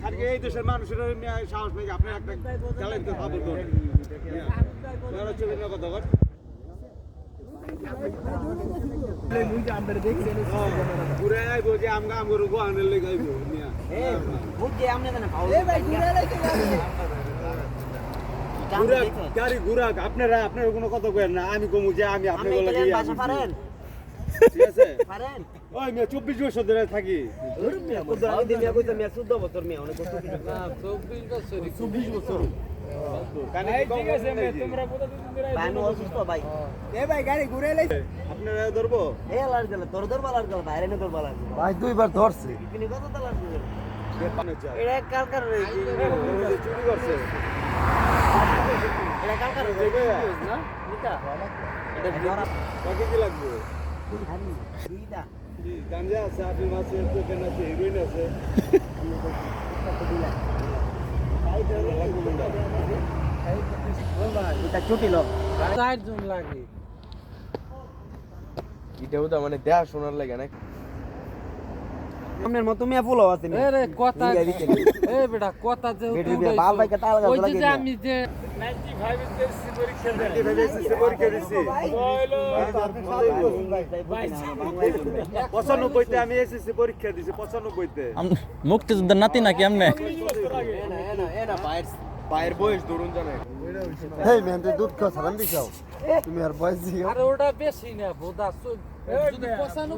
খালি এই দেশের মানুষের সাহস নেই আপনার একটা ট্যালেন্টের ভাবে তো ছবি না কথা কর ঘুরে আইবো যে আমগা আমগো গোয়ানের লেগে আইবো মিয়া গাড়ি ঘুরাক আপনারা কোনো কথা কইেন না আমি কমু যে আমি আপনাদের লাগে ঠিক আছে ওই মিয়া 24 বছর ধরে থাকি 14 বছর মিয়া অনেক কষ্ট 24 বছর ঠিক আছে তোমরা ভাই ভাই গাড়ি ঘুরে লাইছে আপনারা ধরবো এ লাল গেল তোর দরবার লাল গেল বাইরে না দরবার লাল ভাই দুইবার ধরছে কিনি কত তালার দিল পানে চাই এটা কাল কার চুরি করছে এটা কাল কার না নিতা এটা ধরা বাকি কি লাগবে দিদা গাঞ্জা আছে আপেল আছে কোকেন আছে হিরোইন আছে এটা ছুটি লো 4 জন লাগে এটাও তো মানে দেয়া শোনার লাগে না আপনার মত মিয়া ফুল আছে এ রে কথা এ বেটা কথা যে বাল ভাই কে তাল গাছ ওই লাগে যে আমি যে 95 এসএসসি পরীক্ষা দিছি বলো 95 তে আমি এসএসসি পরীক্ষা দিছি 95 তে মুক্তিযুদ্ধের নাতি নাকি আমনে এনা পায়ের বয়স ধরুন জানে হেই মেন তুই দুধ খাও সালাম দিছাও তুমি আর বয়স দিও আরে ওটা বেশি না বোধা যদি 95